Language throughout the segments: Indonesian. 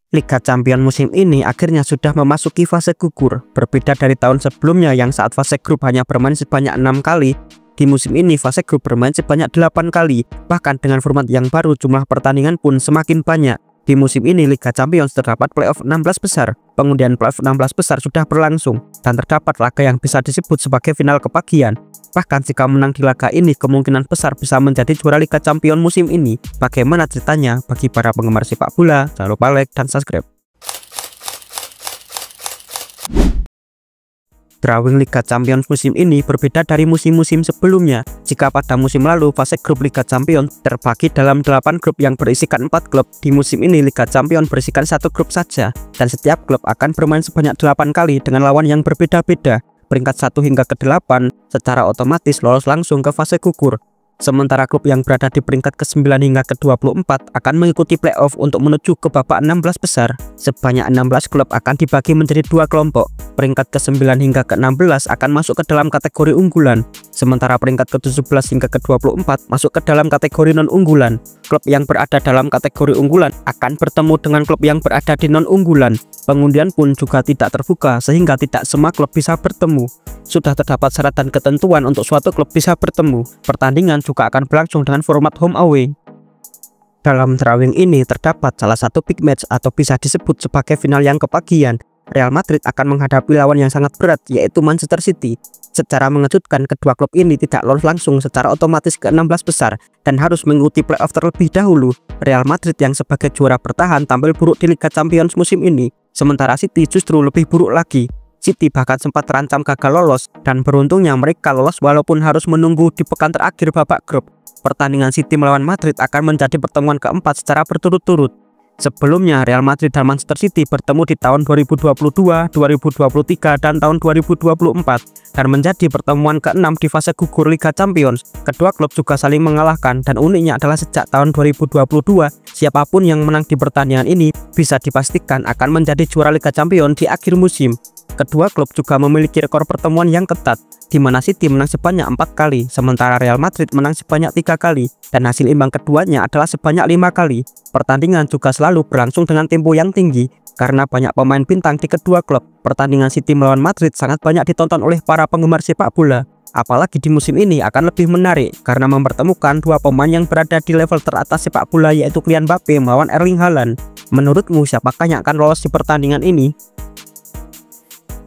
Liga Champions musim ini akhirnya sudah memasuki fase gugur. Berbeda dari tahun sebelumnya yang saat fase grup hanya bermain sebanyak 6 kali, di musim ini fase grup bermain sebanyak 8 kali. Bahkan dengan format yang baru, jumlah pertandingan pun semakin banyak. Di musim ini Liga Champions terdapat playoff 16 besar. Pengundian playoff 16 besar sudah berlangsung dan terdapat laga yang bisa disebut sebagai final kebagian. Bahkan jika menang di laga ini, kemungkinan besar bisa menjadi juara Liga Champions musim ini. Bagaimana ceritanya? Bagi para penggemar sepak bola, jangan lupa like dan subscribe. Drawing Liga Champions musim ini berbeda dari musim-musim sebelumnya. Jika pada musim lalu fase grup Liga Champions terbagi dalam 8 grup yang berisikan 4 klub, di musim ini Liga Champions berisikan 1 grup saja, dan setiap klub akan bermain sebanyak 8 kali dengan lawan yang berbeda-beda. Peringkat 1 hingga ke 8 secara otomatis lolos langsung ke fase gugur. Sementara klub yang berada di peringkat ke-9 hingga ke-24 akan mengikuti playoff untuk menuju ke babak 16 besar. Sebanyak 16 klub akan dibagi menjadi 2 kelompok. Peringkat ke-9 hingga ke-16 akan masuk ke dalam kategori unggulan. Sementara peringkat ke-17 hingga ke-24 masuk ke dalam kategori non-unggulan. Klub yang berada dalam kategori unggulan akan bertemu dengan klub yang berada di non-unggulan. Pengundian pun juga tidak terbuka sehingga tidak semua klub bisa bertemu. Sudah terdapat syarat dan ketentuan untuk suatu klub bisa bertemu. Pertandingan juga akan berlangsung dengan format home away. Dalam drawing ini terdapat salah satu big match atau bisa disebut sebagai final yang kebagian. Real Madrid akan menghadapi lawan yang sangat berat, yaitu Manchester City. Secara mengejutkan, kedua klub ini tidak lolos langsung secara otomatis ke 16 besar dan harus mengikuti playoff terlebih dahulu. Real Madrid yang sebagai juara bertahan tampil buruk di Liga Champions musim ini, sementara City justru lebih buruk lagi. City bahkan sempat terancam gagal lolos, dan beruntungnya mereka lolos walaupun harus menunggu di pekan terakhir babak grup. Pertandingan City melawan Madrid akan menjadi pertemuan keempat secara berturut-turut. Sebelumnya Real Madrid dan Manchester City bertemu di tahun 2022, 2023, dan tahun 2024 dan menjadi pertemuan ke-6 di fase gugur Liga Champions. Kedua klub juga saling mengalahkan, dan uniknya adalah sejak tahun 2022 siapapun yang menang di pertandingan ini bisa dipastikan akan menjadi juara Liga Champions di akhir musim. Kedua klub juga memiliki rekor pertemuan yang ketat, di mana City menang sebanyak 4 kali, sementara Real Madrid menang sebanyak 3 kali, dan hasil imbang keduanya adalah sebanyak 5 kali. Pertandingan juga selalu berlangsung dengan tempo yang tinggi, karena banyak pemain bintang di kedua klub. Pertandingan City melawan Madrid sangat banyak ditonton oleh para penggemar sepak bola. Apalagi di musim ini akan lebih menarik, karena mempertemukan dua pemain yang berada di level teratas sepak bola, yaitu Kylian Mbappe melawan Erling Haaland. Menurutmu siapakah yang akan lolos di pertandingan ini?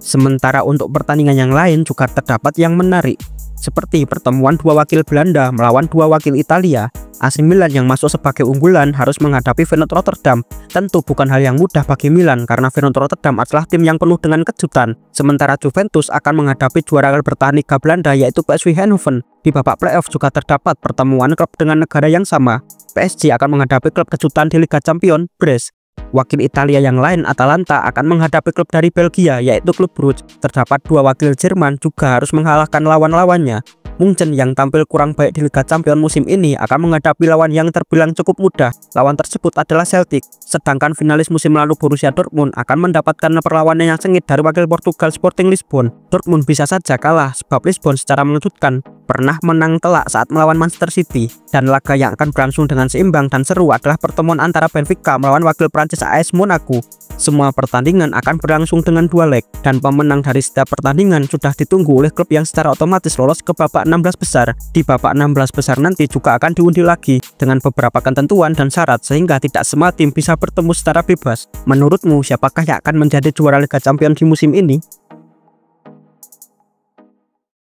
Sementara untuk pertandingan yang lain juga terdapat yang menarik, seperti pertemuan dua wakil Belanda melawan dua wakil Italia. AC Milan yang masuk sebagai unggulan harus menghadapi Feyenoord Rotterdam. Tentu bukan hal yang mudah bagi Milan karena Feyenoord Rotterdam adalah tim yang penuh dengan kejutan. Sementara Juventus akan menghadapi juara bertahan Liga Belanda yaitu PSV Eindhoven. Di babak playoff juga terdapat pertemuan klub dengan negara yang sama. PSG akan menghadapi klub kejutan di Liga Champions, Brest. Wakil Italia yang lain, Atalanta, akan menghadapi klub dari Belgia yaitu klub Brugge. Terdapat dua wakil Jerman juga harus mengalahkan lawan-lawannya. Munchen yang tampil kurang baik di Liga Champions musim ini akan menghadapi lawan yang terbilang cukup mudah. Lawan tersebut adalah Celtic. Sedangkan finalis musim lalu Borussia Dortmund akan mendapatkan perlawanan yang sengit dari wakil Portugal Sporting Lisbon. Dortmund bisa saja kalah sebab Lisbon secara mengejutkan pernah menang telak saat melawan Manchester City. Dan laga yang akan berlangsung dengan seimbang dan seru adalah pertemuan antara Benfica melawan wakil Prancis AS Monaco. Semua pertandingan akan berlangsung dengan 2 leg, dan pemenang dari setiap pertandingan sudah ditunggu oleh klub yang secara otomatis lolos ke babak 16 besar. Di babak 16 besar nanti juga akan diundi lagi dengan beberapa ketentuan dan syarat sehingga tidak semua tim bisa bertemu secara bebas. Menurutmu siapakah yang akan menjadi juara Liga Champions di musim ini?